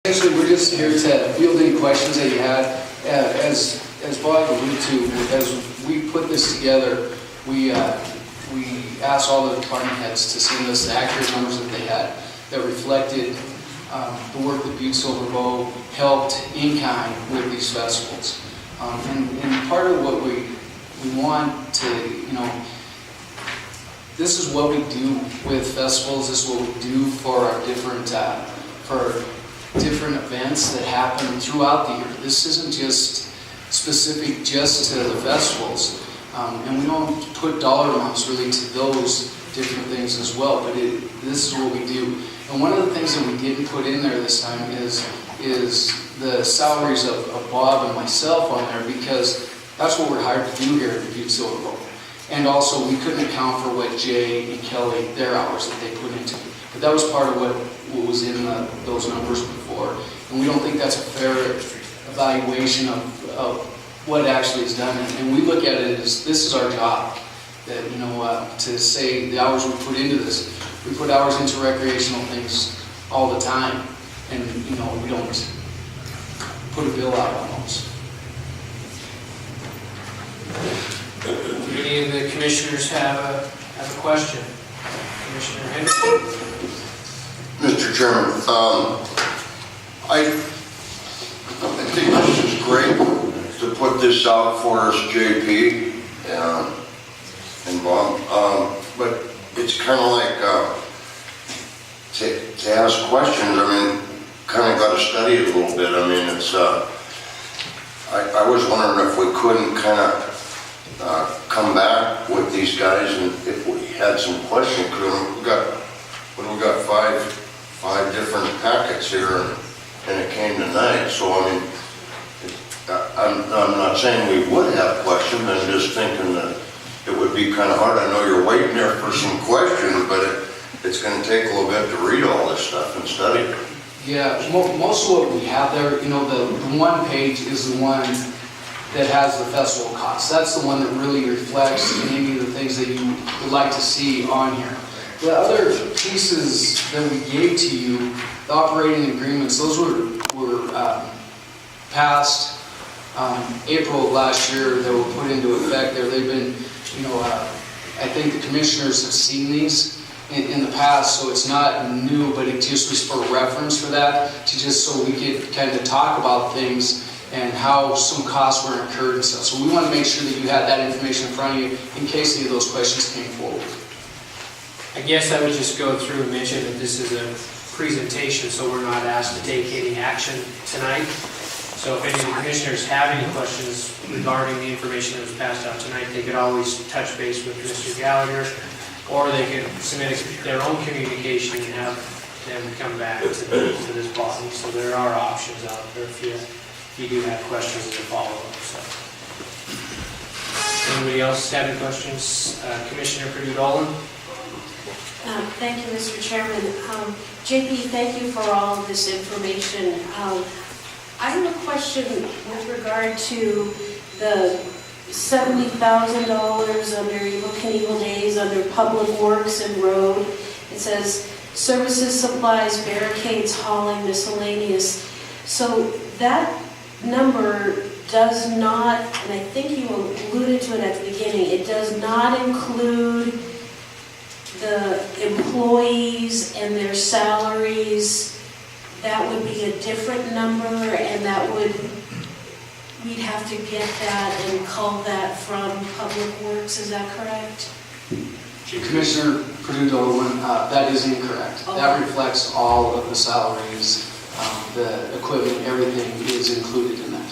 Essentially, we're just here to field any questions that you had. As Bob alluded to, as we put this together, we asked all the department heads to send us the accurate numbers that they had that reflected the work that Butte Silver Bow helped in kind with these festivals. And part of what we want to, this is what we do with festivals. This is what we do for our different events that happen throughout the year. This isn't just specific just to the festivals, and we don't put dollar amounts really to those different things as well. But this is what we do. And one of the things that we didn't put in there this time is the salaries of Bob and myself on there, because that's what we're hired to do here at the Butte Silver Bowl. And also, we couldn't account for what Jay and Kelly, their hours that they put into it. But that was part of what was in those numbers before. And we don't think that's a fair evaluation of what actually is done. And we look at it as this is our job. That, to say the hours we put into this. We put hours into recreational things all the time. And, we don't put a bill out on those. Do any of the commissioners have a question? Commissioner Henderson? Mr. Chairman, I think this is great to put this out for us, JP and Bob, but it's kind of like to ask questions. Kind of got to study it a little bit. It's I was wondering if we couldn't kind of come back with these guys, and if we had some questions, because we got five different packets here, and it came tonight. So I'm not saying we would have questions. I'm just thinking that it would be kind of hard. I know you're waiting there for some questions, but it's going to take a little bit to read all this stuff and study it. Yeah, most of what we have there, the one page is the one that has the festival costs. That's the one that really reflects any of the things that you would like to see on here. The other pieces that we gave to you, the operating agreements, those were passed April of last year. That were put into effect there. They've been, I think the commissioners have seen these in the past, so it's not new, but it just was for reference for that, so we could kind of talk about things and how some costs were incurred and stuff. So we want to make sure that you had that information in front of you in case any of those questions came forward. I guess I would just go through and mention that this is a presentation, so we're not asked to take any action tonight. So if any of the commissioners have any questions regarding the information that was passed out tonight, they could always touch base with Mr. Gallagher, or they could submit their own communication and have them come back to this body. So there are options out there if you do have questions as a follow-up. So. Anybody else have any questions? Commissioner Perdue-Dolan? Thank you, Mr. Chairman. JP, thank you for all of this information. I have a question with regard to the $70,000 under Evel Knievel Days under Public Works and Road. It says services, supplies, barricades, hauling, miscellaneous. So that number does not, and I think you alluded to it at the beginning, it does not include the employees and their salaries. That would be a different number, and we'd have to get that and call that from Public Works. Is that correct? Commissioner Perdue-Dolan, that is incorrect. Okay. That reflects all of the salaries, the equipment, everything is included in that.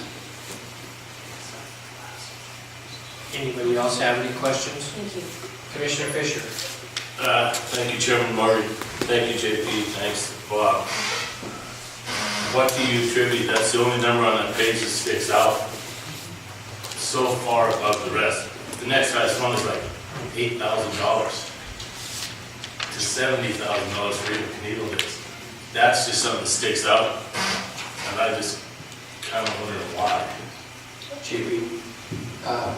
Anybody else have any questions? Thank you. Commissioner Fisher? Thank you, Chairman Marty. Thank you, JP. Thanks, Bob. What do you attribute? That's the only number on that page that sticks out so far above the rest. The next highest one is like $8,000 to $70,000 for Evel Knievel Days. That's just something that sticks out, and I just kind of wonder why. JP.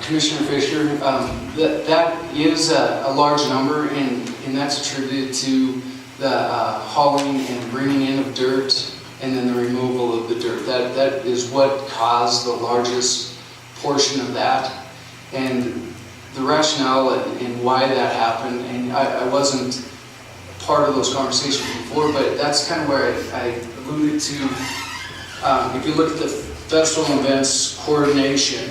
Commissioner Fisher, that is a large number, and that's attributed to the hauling and bringing in of dirt and then the removal of the dirt. That is what caused the largest portion of that. And the rationale and why that happened, and I wasn't part of those conversations before, but that's kind of where I alluded to. If you look at the festival events coordination,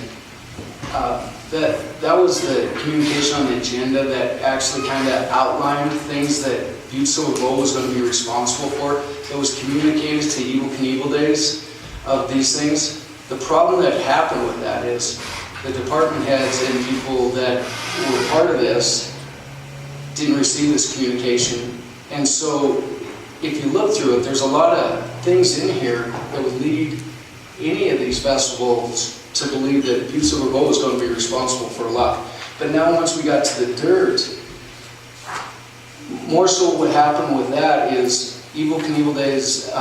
that was the communication on the agenda that actually kind of outlined things that Butte Silver Bowl was going to be responsible for. It was communicated to Evel Knievel Days of these things. The problem that happened with that is the department heads and people that were part of this didn't receive this communication. And so if you look through it, there's a lot of things in here that would lead any of these festivals to believe that Butte Silver Bowl is going to be responsible for a lot. But now once we got to the dirt, more so what happened with that is Evel Knievel Days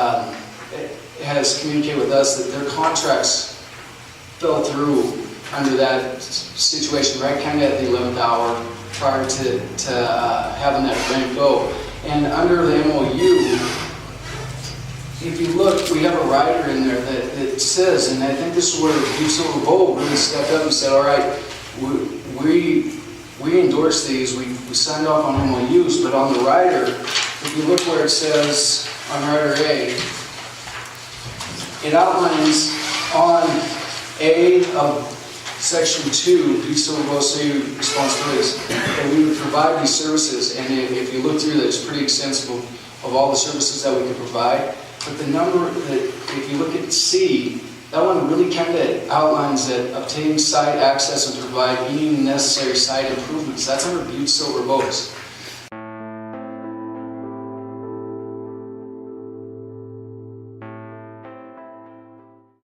has communicated with us that their contracts fell through under that situation, right kind of at the 11th hour prior to having that event go. And under the MOU, if you look, we have a rider in there that says, and I think this is where Butte Silver Bowl really stepped up and said, all right, we endorse these, we signed off on MOUs, but on the rider, if you look where it says on rider A, it outlines on A of Section 2, Butte Silver Bowl city responsibilities, that we would provide these services, and if you look through that, it's pretty extensive of all the services that we can provide. But the number that, if you look at C, that one really kind of outlines that obtain site access and provide any necessary site improvements. That's under Butte Silver Bows.